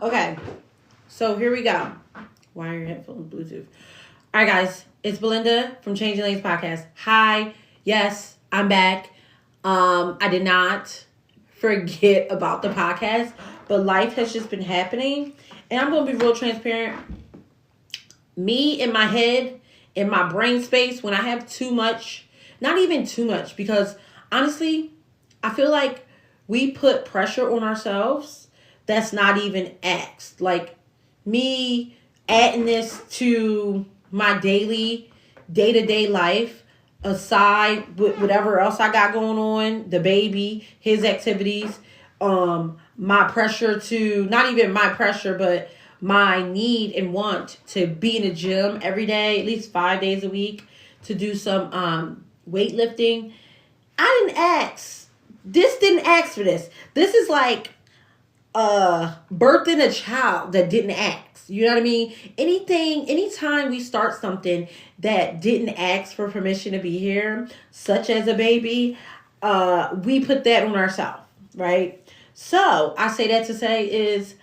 Okay, so here we go. Wire headphones, Bluetooth. All right, guys, it's Belinda from Changing Lanes Podcast. Hi, yes, I'm back. I did not forget about the podcast, but life has just been happening, and I'm gonna be real transparent. Me in my head, in my brain space, when I have too much, not even too much, because honestly, I feel like we put pressure on ourselves that's not even asked. Like me adding this to my daily, day to day life, aside with whatever else I got going on, the baby, his activities, my pressure to, not even my pressure, but my need and want to be in the gym every day, at least 5 days a week, to do some weightlifting. I didn't ask. This didn't ask for this. This is like birthing a child that didn't ask. You know what I mean? Anytime we start something that didn't ask for permission to be here, such as a baby, we put that on ourselves, right? So I say that to say is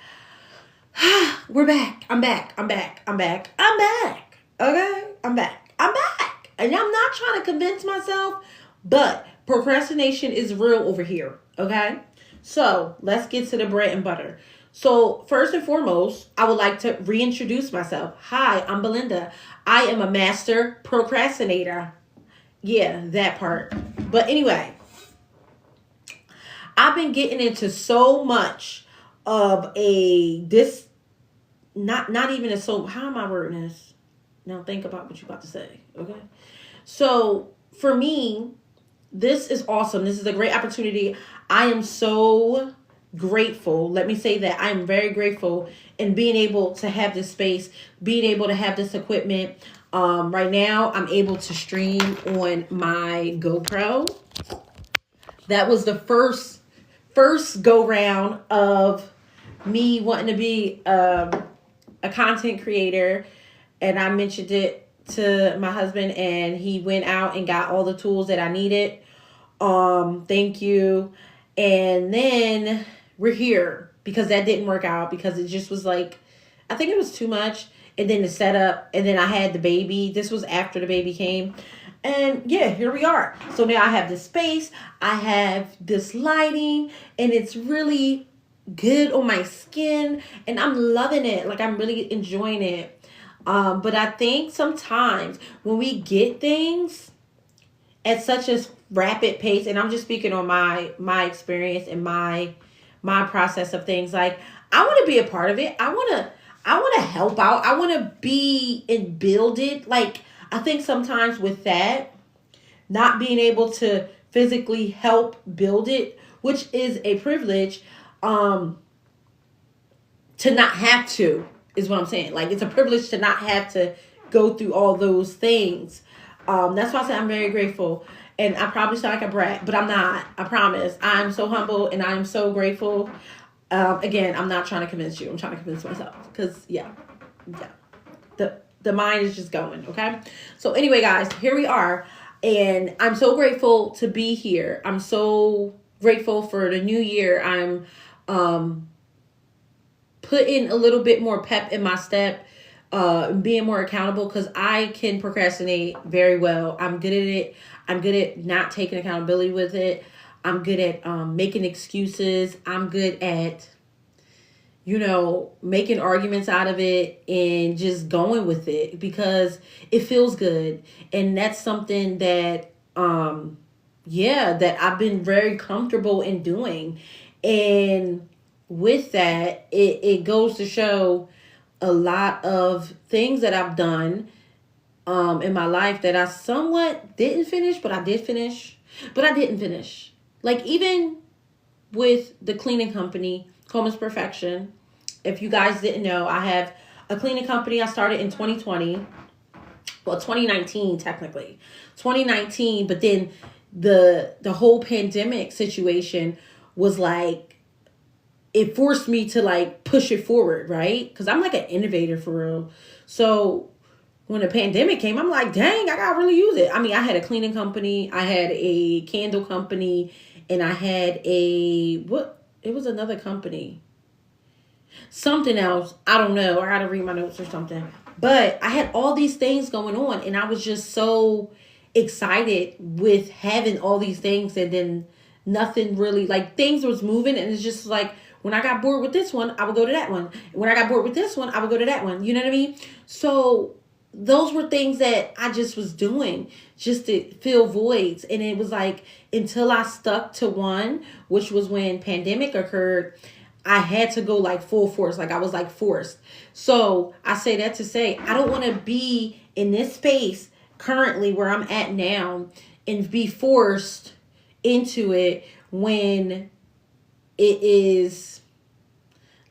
we're back. I'm back. I'm back. I'm back. I'm back. Okay? I'm back. I'm back. And I'm not trying to convince myself, but procrastination is real over here. Okay? So let's get to the bread and butter. So, first and foremost, I would like to reintroduce myself. Hi, I'm Belinda. I am a master procrastinator. Yeah, that part. But anyway, I've been getting into so much of a this not even a so how am I wording this? Now think about what you're about to say. Okay. So for me, this is awesome. This is a great opportunity. I am so grateful. Let me say that I am very grateful in being able to have this space, being able to have this equipment. Right now, I'm able to stream on my GoPro. That was the first go round of me wanting to be a content creator, and I mentioned it to my husband, and he went out and got all the tools that I needed. Thank you. And then we're here because that didn't work out because it just was like, I think it was too much. And then the setup, and then I had the baby. This was after the baby came. And yeah, here we are. So now I have this space, I have this lighting, and it's really good on my skin, and I'm loving it. Like, I'm really enjoying it. But I think sometimes when we get things at such a rapid pace, and I'm just speaking on my experience and my process of things, like, I want to be a part of it. I want to help out. I want to be and build it. Like, I think sometimes with that, not being able to physically help build it, which is a privilege, to not have to, is what I'm saying. Like, it's a privilege to not have to go through all those things. That's why I say I'm very grateful. And I probably sound like a brat, but I'm not. I promise. I'm so humble and I'm so grateful. Again, I'm not trying to convince you. I'm trying to convince myself. Because, yeah. The mind is just going, okay? So anyway, guys, here we are. And I'm so grateful to be here. I'm so grateful for the new year. I'm putting a little bit more pep in my step, being more accountable, because I can procrastinate very well. I'm good at it. I'm good at not taking accountability with it. I'm good at making excuses. I'm good at, making arguments out of it and just going with it because it feels good. And that's something that, that I've been very comfortable in doing. And with that, it goes to show a lot of things that I've done in my life that I somewhat didn't finish, but I did finish. But I didn't finish. Like, even with the cleaning company, Coleman's Perfection, if you guys didn't know, I have a cleaning company I started in 2020. Well, 2019, technically. 2019, but then the whole pandemic situation was like, it forced me to like push it forward, right? Because I'm like an innovator for real. So when the pandemic came, I'm like, dang, I gotta really use it. I mean, I had a cleaning company, I had a candle company, and I had it was another company. something else. I don't know. I gotta read my notes or something. But I had all these things going on, and I was just so excited with having all these things, and then nothing really, like, things was moving, and it's just like when I got bored with this one, I would go to that one. When I got bored with this one, I would go to that one. You know what I mean? So those were things that I just was doing just to fill voids, and it was like until I stuck to one, which was when pandemic occurred. I had to go like full force. Like I was like forced. So I say that to say I don't want to be in this space currently where I'm at now and be forced into it when it is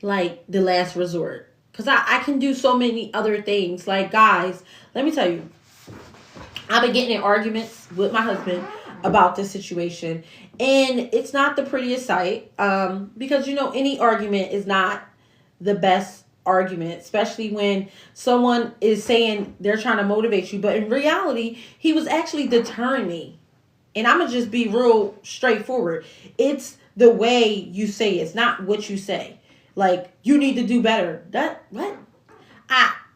like the last resort. Because I can do so many other things. Like, guys, let me tell you, I've been getting in arguments with my husband about this situation. And it's not the prettiest sight. Because, you know, any argument is not the best argument. Especially when someone is saying they're trying to motivate you. But in reality, he was actually deterring me. And I'm going to just be real straightforward. It's the way you say it. It's not what you say. Like, you need to do better. What?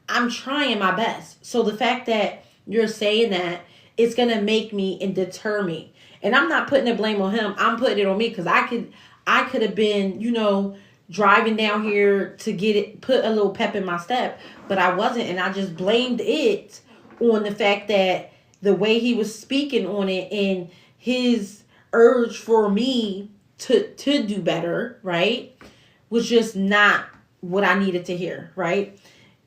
I'm trying my best. So the fact that you're saying that, it's going to make me and deter me. And I'm not putting the blame on him. I'm putting it on me because I could have been, you know, driving down here to get it, put a little pep in my step. But I wasn't. And I just blamed it on the fact that the way he was speaking on it and his urge for me to do better, right, was just not what I needed to hear, right?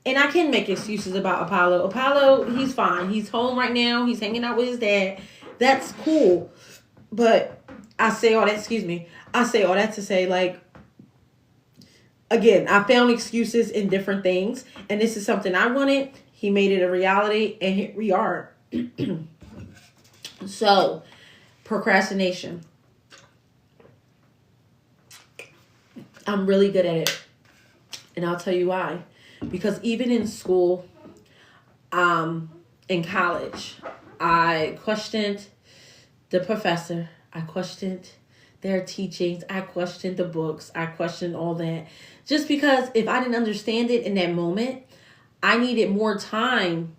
And I can make excuses about Apollo. Apollo, he's fine. He's home right now. He's hanging out with his dad. That's cool. But I say all that to say, like, again, I found excuses in different things. And this is something I wanted. He made it a reality. And here we are. So, procrastination. I'm really good at it. And I'll tell you why. Because even in school, in college, I questioned the professor. I questioned their teachings. I questioned the books. I questioned all that. Just because if I didn't understand it in that moment, I needed more time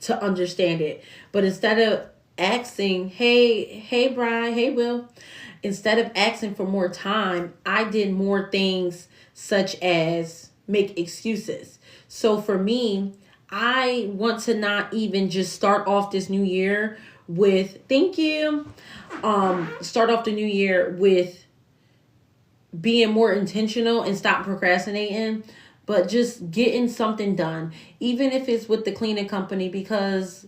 to understand it. But instead of asking, hey, Brian, hey, Will, instead of asking for more time, I did more things such as make excuses. So for me, I want to not even just start off this new year with, thank you, start off the new year with being more intentional and stop procrastinating, but just getting something done, even if it's with the cleaning company, because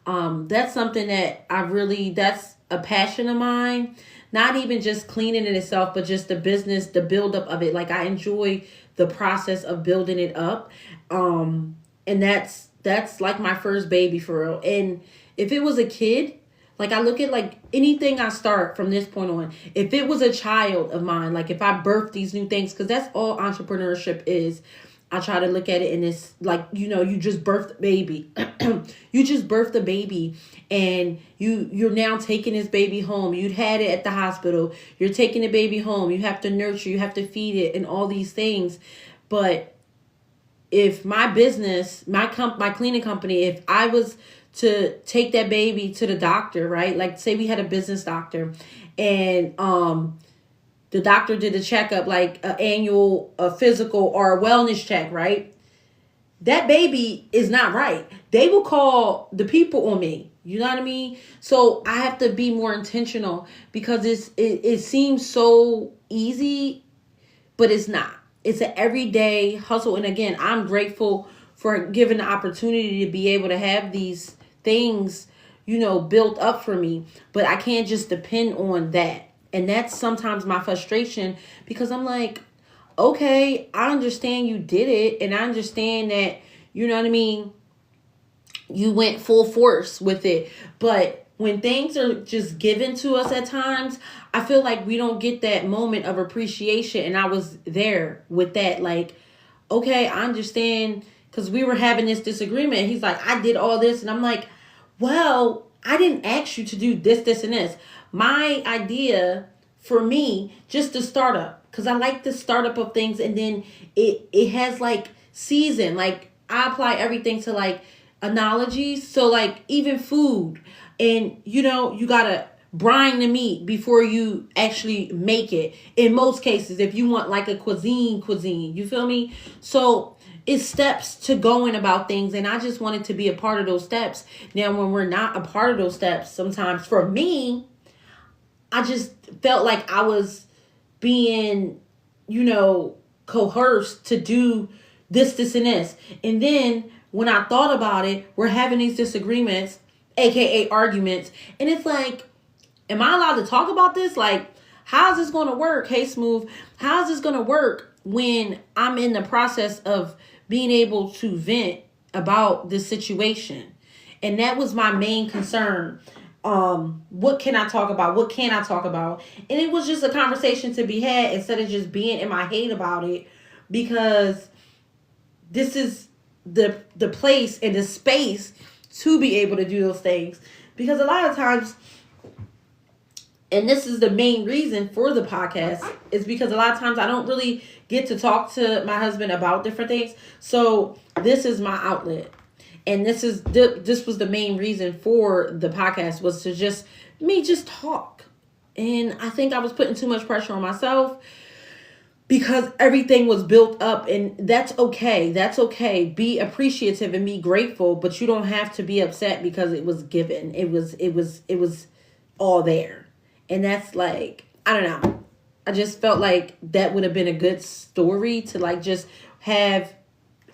that's something that that's a passion of mine. Not even just cleaning it itself, but just the business, the buildup of it. Like, I enjoy the process of building it up. And that's like my first baby for real. And if it was a kid, like, I look at like anything I start from this point on, if it was a child of mine, like if I birth these new things, because that's all entrepreneurship is. I try to look at it in this, like, you know, you just birthed a baby. You just birthed a baby, and you're now taking this baby home. You'd had it at the hospital. You're taking the baby home. You have to nurture, you have to feed it, and all these things. But if my business, my cleaning company, if I was to take that baby to the doctor, right? Like, say we had a business doctor, and the doctor did a checkup, like an annual, a physical, or a wellness check, right? That baby is not right. They will call the people on me. You know what I mean? So I have to be more intentional, because it seems so easy, but it's not. It's an everyday hustle. And again, I'm grateful for given the opportunity to be able to have these things, you know, built up for me. But I can't just depend on that. And that's sometimes my frustration, because I'm like, okay, I understand you did it. And I understand that, you know what I mean, you went full force with it. But when things are just given to us at times, I feel like we don't get that moment of appreciation. And I was there with that. Like, okay, I understand, because we were having this disagreement. He's like, I did all this. And I'm like, well, I didn't ask you to do this, this, and this. My idea for me, just to start up, because I like the startup of things, and then it has like season. Like I apply everything to like analogies. So like even food, and you gotta brine the meat before you actually make it. In most cases, if you want like a cuisine, you feel me? So it's steps to going about things, and I just wanted to be a part of those steps. Now, when we're not a part of those steps, sometimes for me, I just felt like I was being, coerced to do this, and this. And then when I thought about it, we're having these disagreements, aka arguments, and it's like, am I allowed to talk about this? Like, how's this going to work? Hey, Smooth, how's this going to work when I'm in the process of being able to vent about this situation? And that was my main concern. What can I talk about? What can I talk about? And it was just a conversation to be had instead of just being in my hate about it, because this is the place and the space to be able to do those things. Because a lot of times, and this is the main reason for the podcast, is because a lot of times I don't really get to talk to my husband about different things. So this is my outlet. And this was the main reason for the podcast, was to just talk. And I think I was putting too much pressure on myself because everything was built up, and that's okay. That's okay. Be appreciative and be grateful, but you don't have to be upset because it was given. It was all there. And that's like, I don't know. I just felt like that would have been a good story to like just have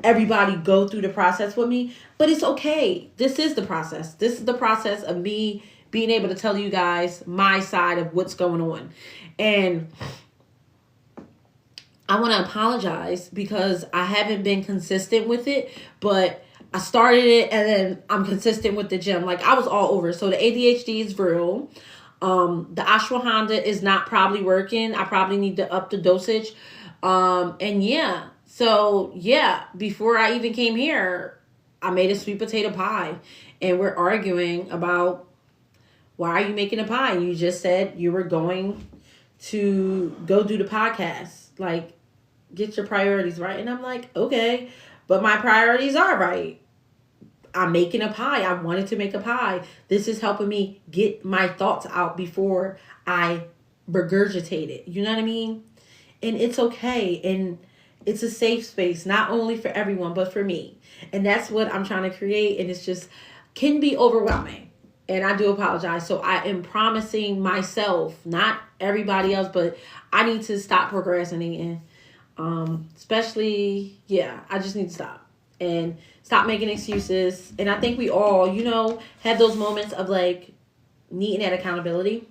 everybody go through the process with me. But it's okay. This is the process. This is the process of me being able to tell you guys my side of what's going on. And I want to apologize because I haven't been consistent with it, but I started it and then I'm consistent with the gym. Like I was all over. So the ADHD is real. The ashwagandha is not probably working. I probably need to up the dosage. And yeah. So yeah, before I even came here, I made a sweet potato pie, and we're arguing about, why are you making a pie? You just said you were going to go do the podcast. Like, get your priorities right. And I'm like, okay, but my priorities are right. I'm making a pie. I wanted to make a pie. This is helping me get my thoughts out before I regurgitate it. You know what I mean? And it's okay. And it's a safe space, not only for everyone, but for me. And that's what I'm trying to create. And it's just can be overwhelming. And I do apologize. So I am promising myself, not everybody else, but I need to stop procrastinating. Especially, I just need to stop and stop making excuses. And I think we all, have those moments of like needing that accountability.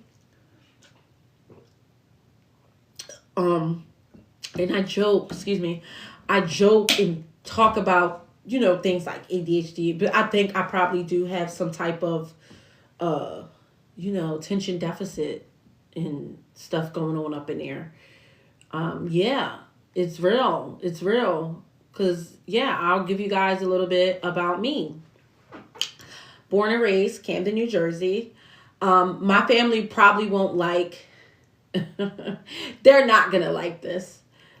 And I joke and talk about, things like ADHD, but I think I probably do have some type of, attention deficit and stuff going on up in there. It's real. It's real. Because, I'll give you guys a little bit about me. Born and raised, Camden, New Jersey. My family probably won't like, they're not going to like this.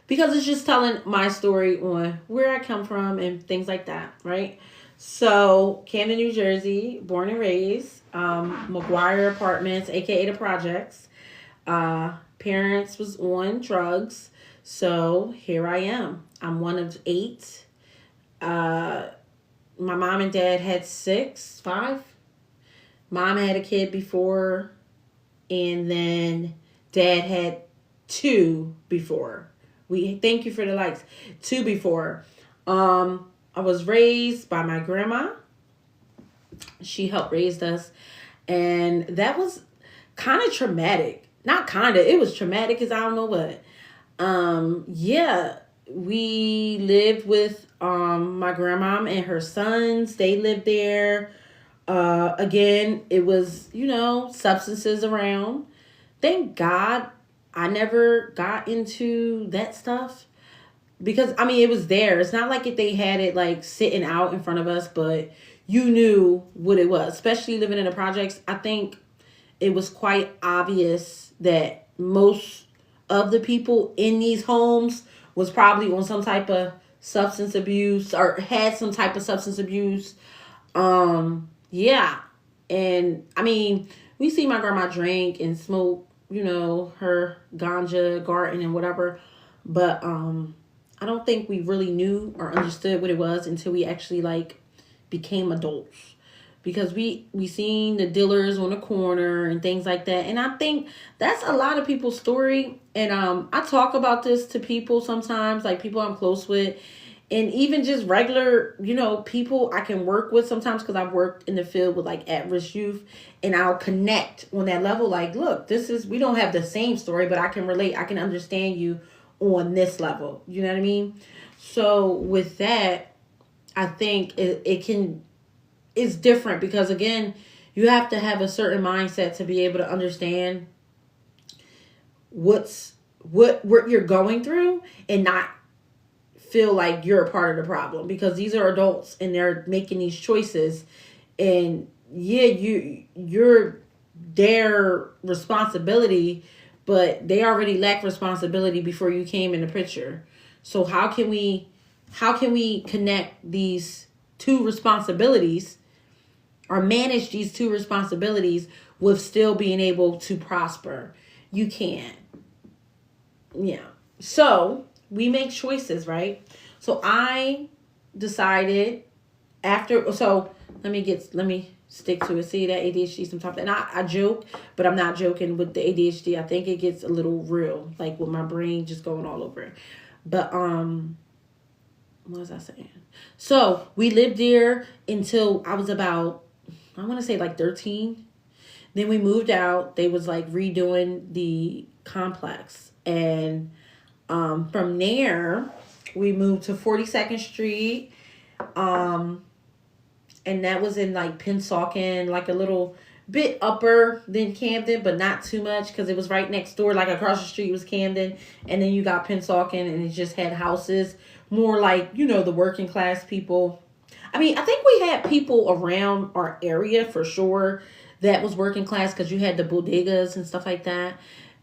Because it's just telling my story on where I come from and things like that, right? So, Camden, New Jersey, born and raised, McGuire Apartments, aka the projects. Parents was on drugs, so here I am. I'm one of 8. My mom and dad had 5. Mom had a kid before, and then dad had 2 before. We thank you for the likes. 2 before. I was raised by my grandma. She helped raise us. And that was kind of traumatic. Not kind of. It was traumatic as I don't know what. We lived with my grandma and her sons. They lived there. Again, it was, substances around. Thank God I never got into that stuff. Because, it was there. It's not like if they had it, like, sitting out in front of us, but you knew what it was. Especially living in the projects, I think it was quite obvious that most of the people in these homes was probably on some type of substance abuse or had some type of substance abuse. Yeah. And I mean, we see my grandma drink and smoke, her ganja, garden and whatever. But I don't think we really knew or understood what it was until we actually like became adults. Because we seen the dealers on the corner and things like that. And I think that's a lot of people's story. And I talk about this to people sometimes, like people I'm close with. And even just regular, people I can work with sometimes because I've worked in the field with like at-risk youth, and I'll connect on that level. Like, look, we don't have the same story, but I can relate. I can understand you on this level. You know what I mean? So with that, I think it's different because again, you have to have a certain mindset to be able to understand what you're going through and not feel like you're a part of the problem, because these are adults and they're making these choices, and yeah, you're their responsibility, but they already lack responsibility before you came in the picture. So how can we connect these two responsibilities or manage these two responsibilities with still being able to prosper? You can't. Yeah. So we make choices, right? So I decided let me stick to it. See that ADHD sometimes, and I joke, but I'm not joking with the ADHD. I think it gets a little real, like with my brain just going all over it. But what was I saying? So we lived there until I was about, I want to say like 13. Then we moved out. They was like redoing the complex, and from there, we moved to 42nd Street. And that was in like Pennsauken, like a little bit upper than Camden, but not too much because it was right next door. Like across the street was Camden. And then you got Pennsauken, and it just had houses more like, the working class people. I mean, I think we had people around our area for sure that was working class because you had the bodegas and stuff like that,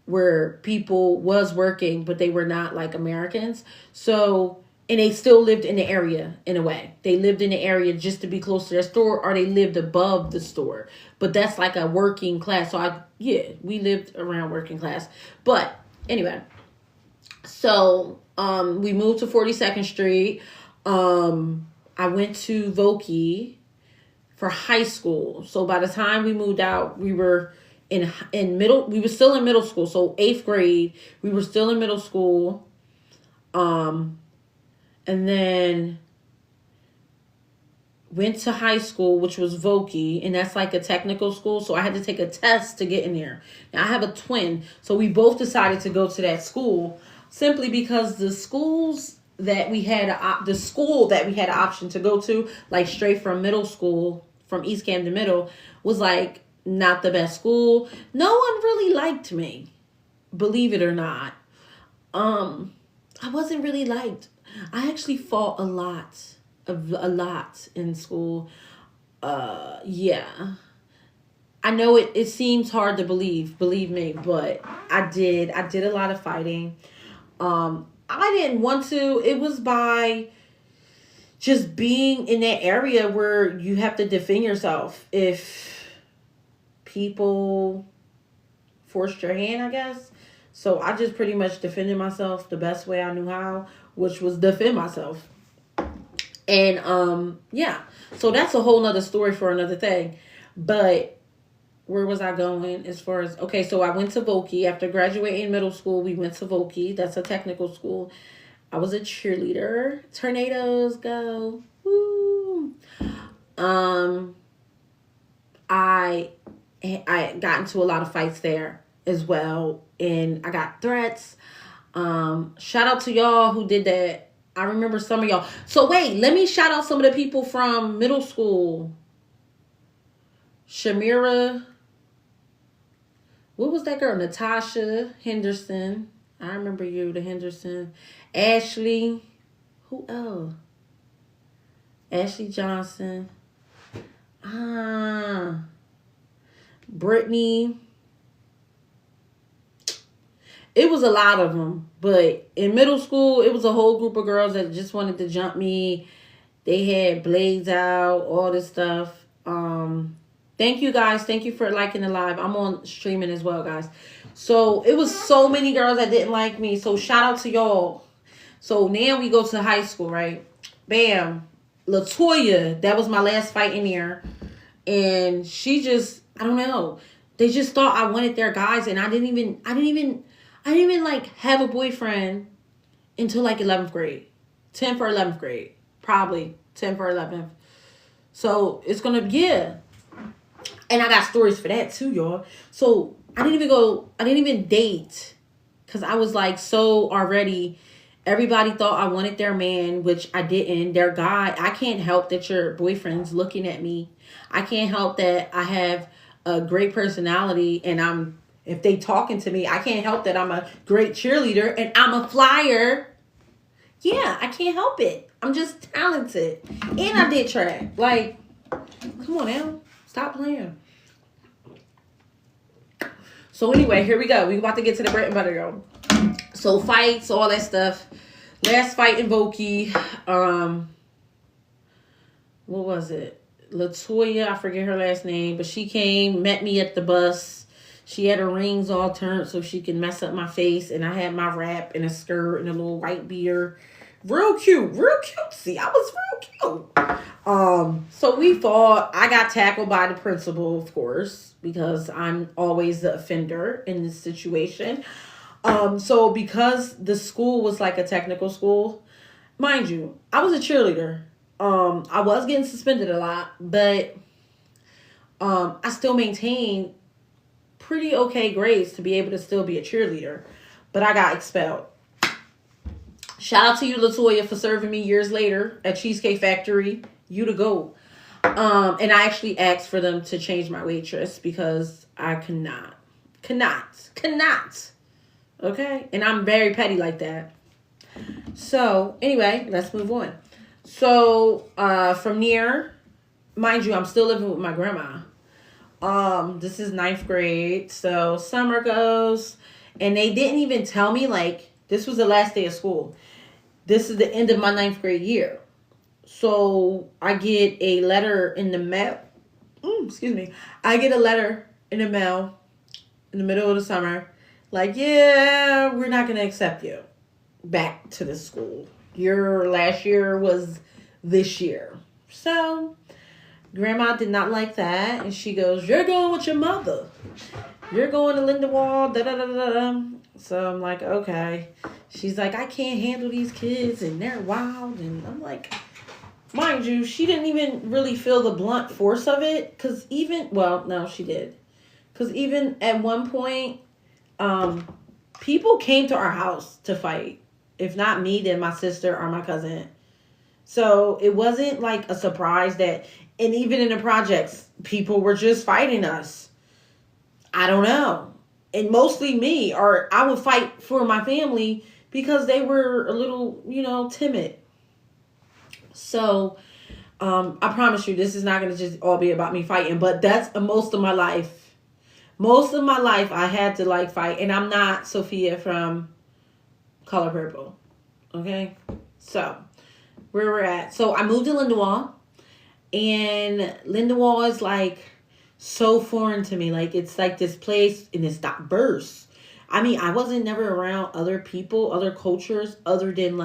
where people was working, but they were not like Americans. So, and they still lived in the area in a way. They lived in the area just to be close to their store, or they lived above the store. But that's like a working class. So we lived around working class. But anyway, so we moved to 42nd Street. I went to Vokey for high school. So by the time we moved out, we were we were still in middle school. So 8th grade, we were still in middle school. And then went to high school, which was Vokey, and that's like a technical school. So I had to take a test to get in there. Now I have a twin, so we both decided to go to that school simply because the school that we had an option to go to, like straight from middle school, from East Camden Middle, was like not the best school. No one really liked me, believe it or not. I wasn't really liked. I actually fought a lot in school. Yeah. I know it seems hard to believe me, but I did a lot of fighting. I didn't want to. It was by just being in that area where you have to defend yourself if people forced your hand, I guess. So I just pretty much defended myself the best way I knew how, which was defend myself. And yeah, so that's a whole nother story for another thing. But where was I going as far as, okay, so I went to Vokey. After graduating middle school, we went to Vokey. That's a technical school. I was a cheerleader. Tornadoes, go. Woo. I got into a lot of fights there as well, and I got threats. Shout out to y'all who did that. I remember some of y'all. So wait, let me shout out some of the people from middle school. Shamira. What was that girl? Natasha Henderson. I remember you, the Henderson. Ashley. Who else? Ashley Johnson. Brittany. It was a lot of them. But in middle school, it was a whole group of girls that just wanted to jump me. They had blades out, all this stuff. Thank you guys. Thank you for liking the live. I'm on streaming as well, guys. So it was so many girls that didn't like me. So shout out to y'all. So now we go to high school, right? Bam. Latoya, that was my last fight in here. And she just, I don't know. They just thought I wanted their guys, and I didn't even like have a boyfriend until like 11th grade. 10th or 11th grade. Probably 10th or 11th. So it's gonna be, yeah. And I got stories for that too, y'all. So I didn't even date. Cause I was like so already, everybody thought I wanted their man, which I didn't. Their guy. I can't help that your boyfriend's looking at me. I can't help that I have a great personality, and if they talking to me, I can't help that I'm a great cheerleader and I'm a flyer. Yeah, I can't help it. I'm just talented. And I did track. Like, come on now. Stop playing. So anyway, here we go. We about to get to the bread and butter, girl. So fights, all that stuff. Last fight in Voki. What was it? Latoya, I forget her last name, but she came, met me at the bus. She had her rings all turned so she could mess up my face, and I had my wrap and a skirt and a little white beard. Real cute, real cute. See, I was real cute. So we fought. I got tackled by the principal, of course, because I'm always the offender in this situation. So because the school was like a technical school, mind you, I was a cheerleader. I was getting suspended a lot, but I still maintained pretty okay grades to be able to still be a cheerleader. But I got expelled. Shout out to you, Latoya, for serving me years later at Cheesecake Factory. You to go. And I actually asked for them to change my waitress because I cannot. Okay? And I'm very petty like that. So, anyway, let's move on. So, from there, mind you, I'm still living with my grandma. This is 9th grade. So, summer goes. And they didn't even tell me, like, this was the last day of school. This is the end of my 9th grade year. So, I get a letter in the mail. I get a letter in the mail in the middle of the summer. Like, yeah, we're not going to accept you back to the school. Your last year was this year. So, Grandma did not like that. And she goes, you're going with your mother. You're going to Lindenwold. Da-da-da-da-da. So, I'm like, okay. She's like, I can't handle these kids. And they're wild. And I'm like, mind you, she didn't even really feel the blunt force of it. Because no, she did. Because even at one point, people came to our house to fight. If not me, then my sister or my cousin. So it wasn't like a surprise and even in the projects, people were just fighting us. I don't know. And mostly me, or I would fight for my family because they were a little, timid. So, I promise you, this is not going to just all be about me fighting, but that's most of my life. Most of my life, I had to fight, and I'm not Sophia from Color Purple. Okay? So, where we're at. So, I moved to Lindenwold, and Lindenwold is so foreign to me. It's like this place, and it's diverse. I mean, I wasn't never around other people, other cultures, other than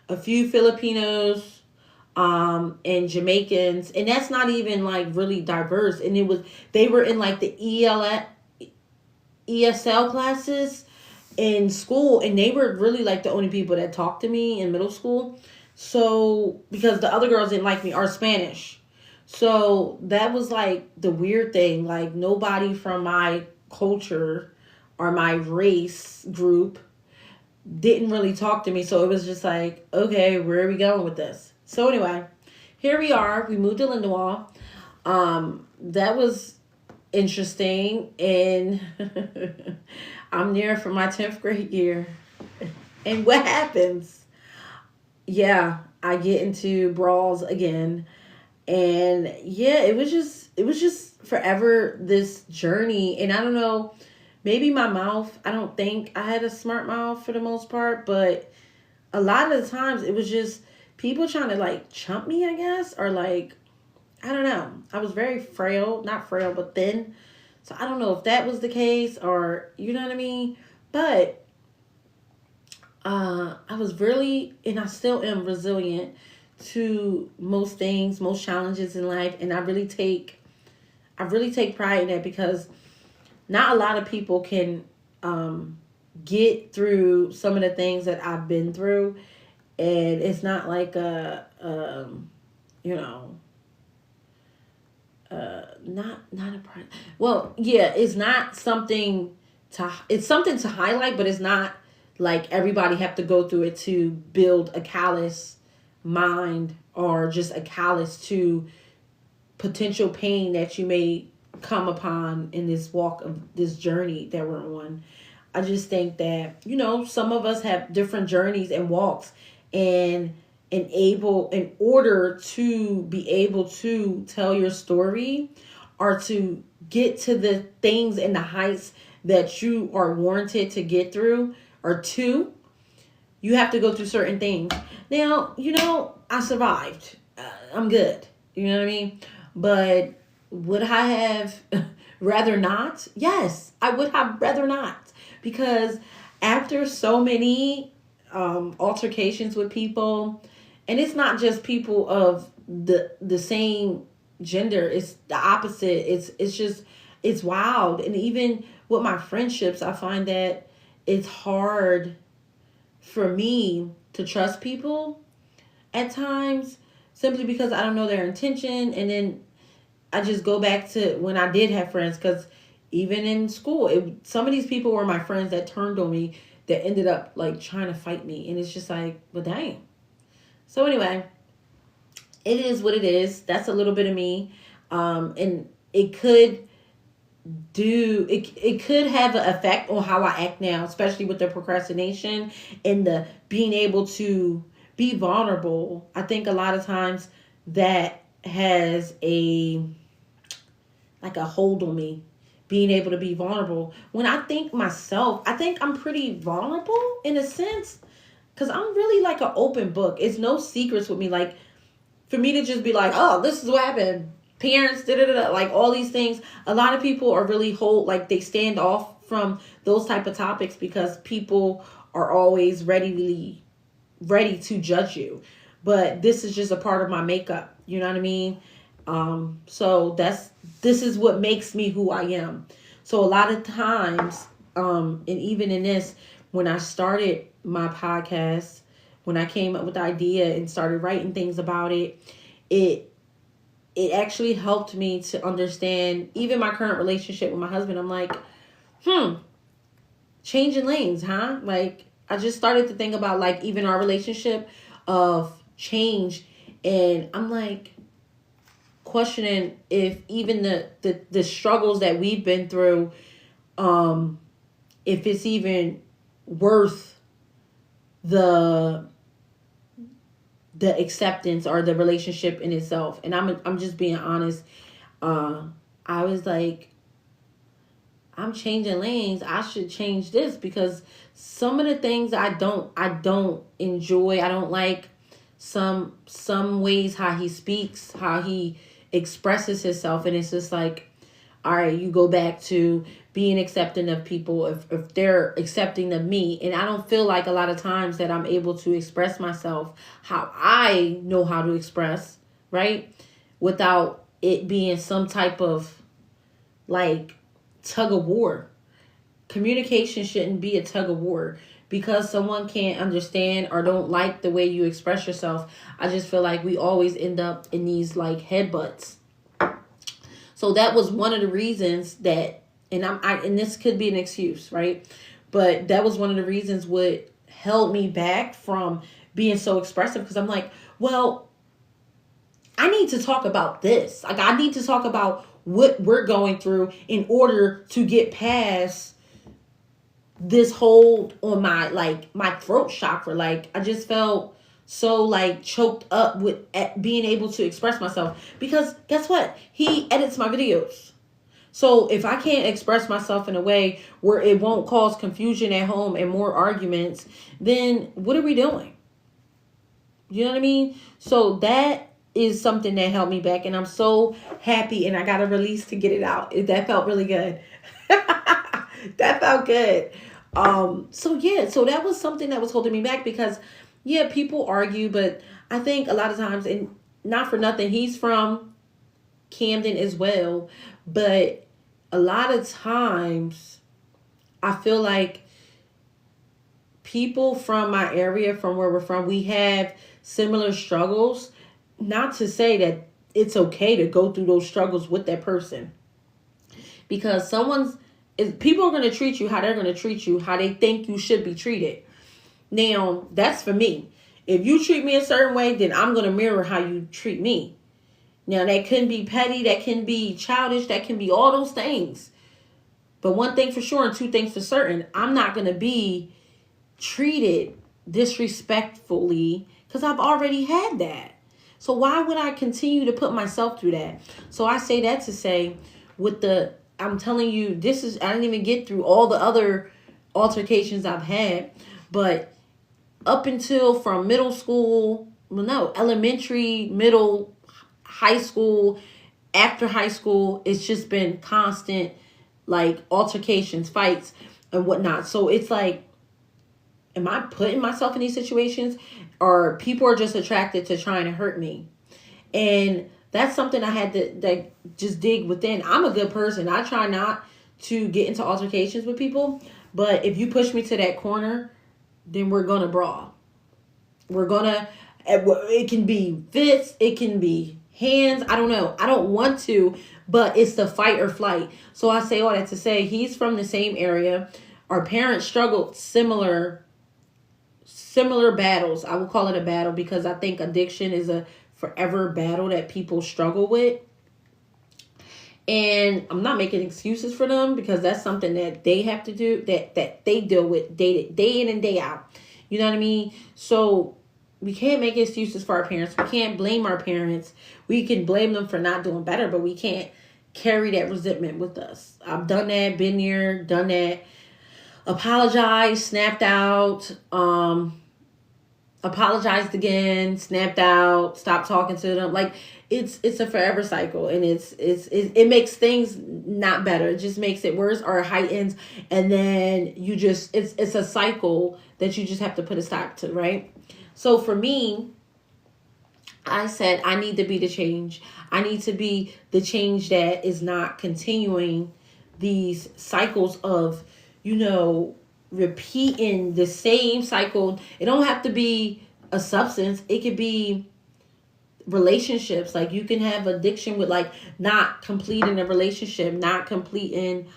a few Filipinos, and Jamaicans, and that's not even really diverse. And they were in the ESL classes in school, and they were really the only people that talked to me in middle school. So because the other girls didn't like me, or Spanish. So that was the weird thing. Nobody from my culture or my race group didn't really talk to me. So it was just okay, where are we going with this? So anyway, here we are. We moved to Lindenwold. That was interesting. And I'm there for my 10th grade year. And what happens? Yeah, I get into brawls again. And yeah, it was just forever this journey. And I don't know, maybe my mouth. I don't think I had a smart mouth for the most part, but a lot of the times it was just people trying to like chump me, I guess, or like, I don't know. I was very frail, not frail, but thin. So I don't know if that was the case or, you know what I mean? But I was really, and I still am resilient to most things, most challenges in life. And I really take pride in that because not a lot of people can get through some of the things that I've been through. And it's not like you know, not a part. Well, yeah, it's not something it's something to highlight, but it's not like everybody have to go through it to build a callous mind or just a callous to potential pain that you may come upon in this walk of this journey that we're on. I just think that, you know, some of us have different journeys and walks, and in order to be able to tell your story or to get to the things and the heights that you are warranted to get through or to, you have to go through certain things. Now, you know, I survived. I'm good. You know what I mean? But would I have rather not? Yes, I would have rather not. Because after so many altercations with people, and it's not just people of the same gender, it's the opposite. It's just, it's wild. And even with my friendships, I find that it's hard for me to trust people at times simply because I don't know their intention. And then I just go back to when I did have friends, because even in school, some of these people were my friends that turned on me, that ended up like trying to fight me. And it's just like, well, dang. So anyway, it is what it is. That's a little bit of me. And it could it could have an effect on how I act now, especially with the procrastination and the being able to be vulnerable. I think a lot of times that has a hold on me, being able to be vulnerable. When I think myself, I think I'm pretty vulnerable in a sense, because I'm really like an open book. It's no secrets with me. Like, for me to just be like, oh, this is what happened, parents, like all these things. A lot of people are really they stand off from those type of topics because people are always ready to judge you. But this is just a part of my makeup. You know what I mean? So this is what makes me who I am. So a lot of times, and even in this, when I started my podcast, when I came up with the idea and started writing things about it, it actually helped me to understand even my current relationship with my husband. I'm like, changing lanes, huh? Like, I just started to think about like even our relationship of change, and I'm like questioning if even the struggles that we've been through, if it's even worth the acceptance or the relationship in itself. And I'm just being honest. I was like, I'm changing lanes. I should change this, because some of the things I don't enjoy. I don't like some ways how he speaks, how he expresses himself, and it's just like, all right, you go back to being accepting of people if they're accepting of me. And I don't feel like a lot of times that I'm able to express myself how I know how to express, right? Without it being some type of like tug of war. Communication shouldn't be a tug of war because someone can't understand or don't like the way you express yourself. I just feel like we always end up in these like headbutts. So that was one of the reasons that, and this could be an excuse, right? But that was one of the reasons what held me back from being so expressive, because I'm like, well, I need to talk about this. Like, I need to talk about what we're going through in order to get past this hold on my throat chakra. Like, I just felt so like choked up with being able to express myself, because guess what? He edits my videos. So if I can't express myself in a way where it won't cause confusion at home and more arguments, then what are we doing? You know what I mean? So that is something that held me back, and I'm so happy, and I got a release to get it out. That felt really good. That felt good. So yeah, so that was something that was holding me back because yeah, people argue, but I think a lot of times, and not for nothing, he's from Camden as well, but a lot of times I feel like people from my area, from where we're from, we have similar struggles. Not to say that it's okay to go through those struggles with that person, because people are going to treat you how they're going to treat you, how they think you should be treated. Now, that's for me. If you treat me a certain way, then I'm going to mirror how you treat me. Now, that can be petty, that can be childish, that can be all those things. But one thing for sure and two things for certain, I'm not going to be treated disrespectfully because I've already had that. So why would I continue to put myself through that? So I say that to say, I'm telling you, I didn't even get through all the other altercations I've had, but up until from middle school, elementary, middle, high school, after high school, it's just been constant, like, altercations, fights, and whatnot. So it's like, am I putting myself in these situations, or people are just attracted to trying to hurt me? And that's something I had to just dig within. I'm a good person. I try not to get into altercations with people, but if you push me to that corner, then we're gonna brawl. It can be fists, it can be hands. I don't know. I don't want to, but it's the fight or flight. So I say all that to say he's from the same area. Our parents struggled similar battles. I would call it a battle because I think addiction is a forever battle that people struggle with. And I'm not making excuses for them because that's something that they have to do, that they deal with day in and day out. You know what I mean? So we can't make excuses for our parents. We can't blame our parents. We can blame them for not doing better, but we can't carry that resentment with us. I've done that, been there, done that. Apologized, snapped out, apologized again, snapped out, stopped talking to them. Like, it's a forever cycle, and it makes things not better. It just makes it worse or heightens, and then it's a cycle that you just have to put a stop to, right? So for me, I said I need to be the change. I need to be the change that is not continuing these cycles of, repeating the same cycle. It don't have to be a substance. It could be relationships. Like, you can have addiction with, like, not completing a relationship, not completing,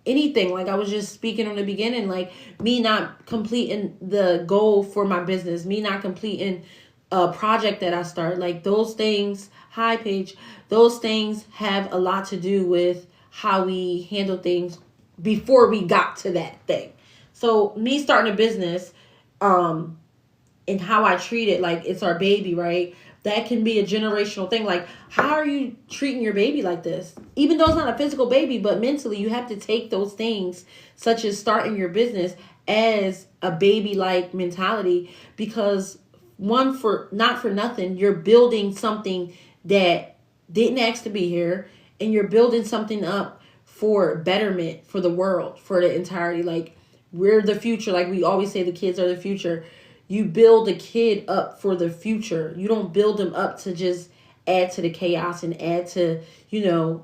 anything. Like I was just speaking on the beginning, like me not completing the goal for my business, me not completing a project that I start. Like, those things, hi Paige, those things have a lot to do with how we handle things before we got to that thing. So me starting a business, and how I treat it, like it's our baby, right? That can be a generational thing. Like, how are you treating your baby like this? Even though it's not a physical baby, but mentally you have to take those things, such as starting your business, as a baby-like mentality, because not for nothing, you're building something that didn't ask to be here, and you're building something up for betterment, for the world, for the entirety. Like, we're the future. Like we always say, the kids are the future. You build a kid up for the future. You don't build them up to just add to the chaos and add to, the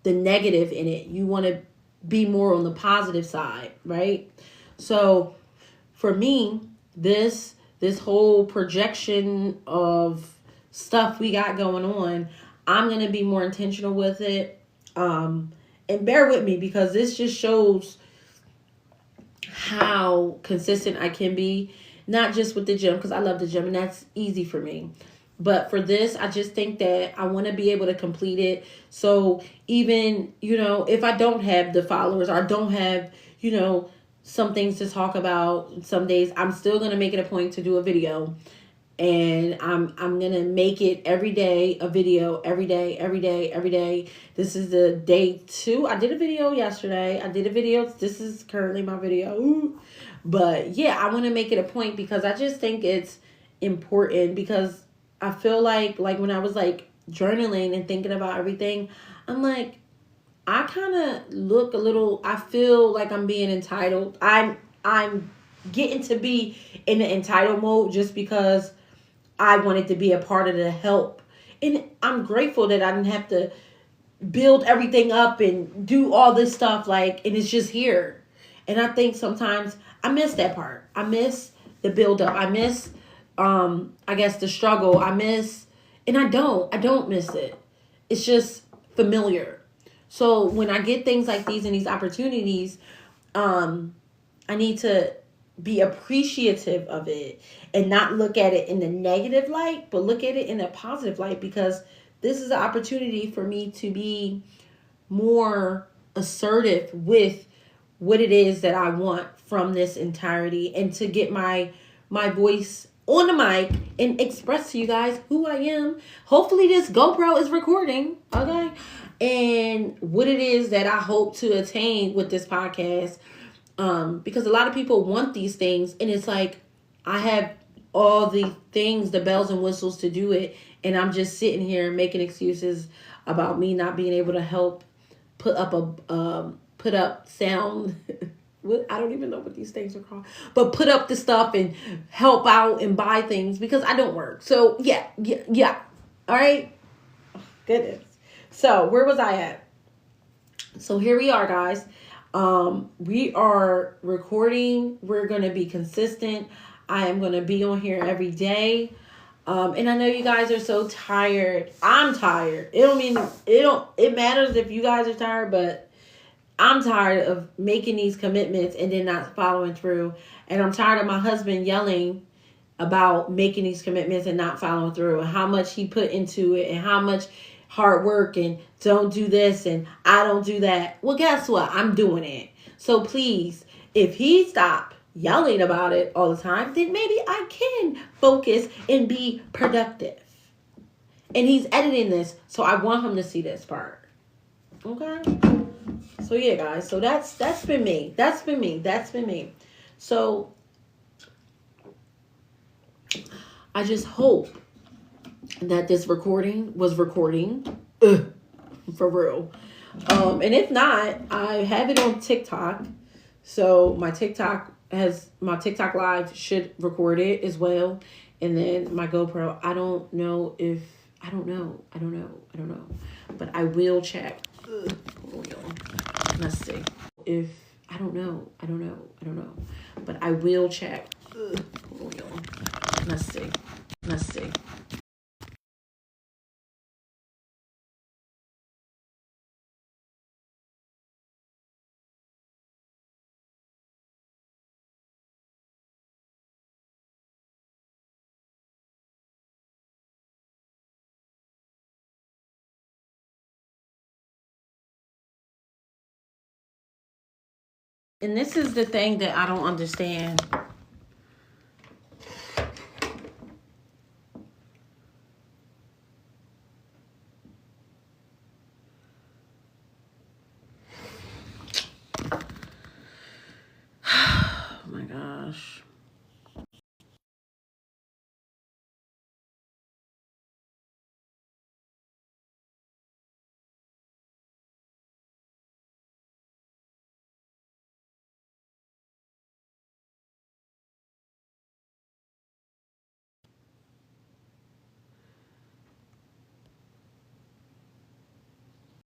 negative in it. You want to be more on the positive side, right? So for me, this whole projection of stuff we got going on, I'm going to be more intentional with it. And bear with me, because this just shows how consistent I can be, not just with the gym, because I love the gym and that's easy for me. But for this, I just think that I want to be able to complete it. So even, if I don't have the followers, or I don't have, some things to talk about some days, I'm still going to make it a point to do a video. and I'm gonna make it every day, a video every day, every day, every day. This is the day 2. I did a video yesterday. I did a video. This is currently my video. Ooh. But yeah, I want to make it a point because I just think it's important, because I feel like when I was like journaling and thinking about everything, I'm like, I kind of look a little, I feel like I'm being entitled. I'm getting to be in the entitled mode just because I wanted to be a part of the help. And I'm grateful that I didn't have to build everything up and do all this stuff, like, and it's just here. And I think sometimes I miss that part. I miss the build up. I miss I guess the struggle. And I don't miss it. It's just familiar. So when I get things like these and these opportunities, I need to be appreciative of it and not look at it in the negative light, but look at it in a positive light, because this is an opportunity for me to be more assertive with what it is that I want from this entirety, and to get my voice on the mic and express to you guys who I am. Hopefully this GoPro is recording, okay? And what it is that I hope to attain with this podcast. Because a lot of people want these things, and it's like, I have all the things, the bells and whistles to do it, and I'm just sitting here making excuses about me not being able to help put up sound. I don't even know what these things are called, but put up the stuff and help out and buy things because I don't work. So yeah. All right. Goodness. So where was I at? So here we are, guys. We are recording. We're going to be consistent. I am going to be on here every day. And I know you guys are so tired. I'm tired. It matters if you guys are tired, but I'm tired of making these commitments and then not following through. And I'm tired of my husband yelling about making these commitments and not following through, and how much he put into it, and how much hard work, and don't do this and I don't do that. Well, guess what? I'm doing it. So please, if he stop yelling about it all the time, then maybe I can focus and be productive. And he's editing this, so I want him to see this part. Okay? So yeah, guys. So that's been me. That's been me. So I just hope that this recording was recording. For real. And if not, I have it on TikTok. So my TikTok live should record it as well. And then my GoPro, I don't know. But I will check. Hold on. Let's see. I don't know. But I will check. Hold on. Let's see. And this is the thing that I don't understand. Oh my gosh.